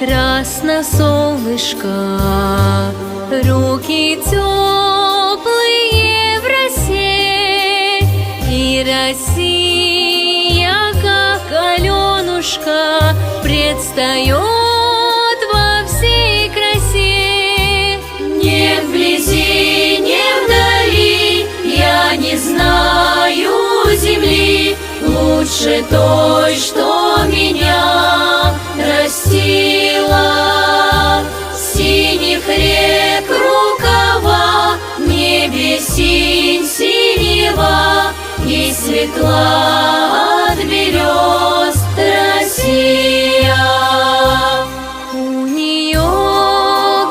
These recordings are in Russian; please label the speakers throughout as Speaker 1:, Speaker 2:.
Speaker 1: Красно солнышко, руки теплые в росе, и Россия, как Аленушка, предстает во всей красе. Не вблизи, не вдали, я не знаю земли лучше той, что меня растила. Синих рек рукава, в небе синь синева, и светла от берез Россия. У нее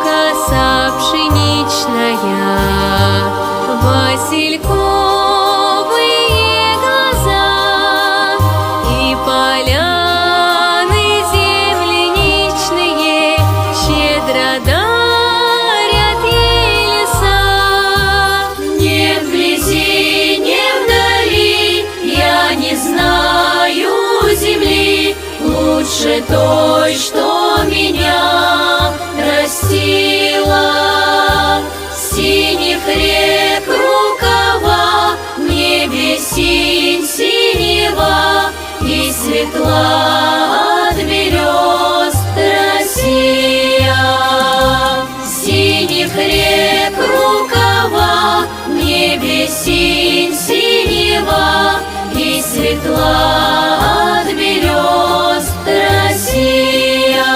Speaker 1: коса пшеничная, васильковые глаза, и поляны земляничные щедро дарят ей леса. Не вблизи, не вдали, я не знаю земли лучше той, что меня растила. Синих рек рукава, в небе синь синева, и светла от берез Россия. Синих рек рукава, в небе синь синева, и светла от берез Россия.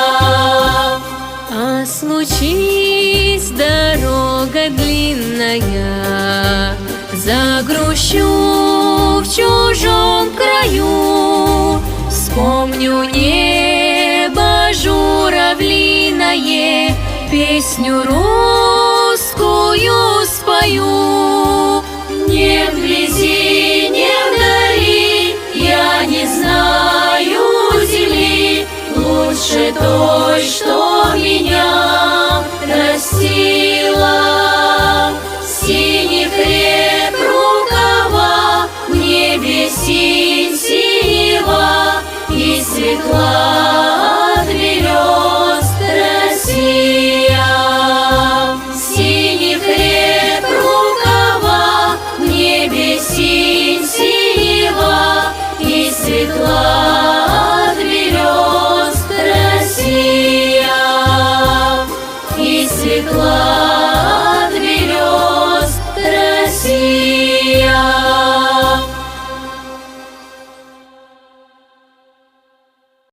Speaker 1: А случись дорога длинная, загрущу в чужом краю, вспомню небо журавлиное, песню русскую спою. Не вблизи, не вдали, я не знаю земли лучше той, что меня растила. Синих рек рукава, в небе синь синева, и светла от берез Россия. Синих рек рукава, в небе синь синева, и светла от берез Россия. И светла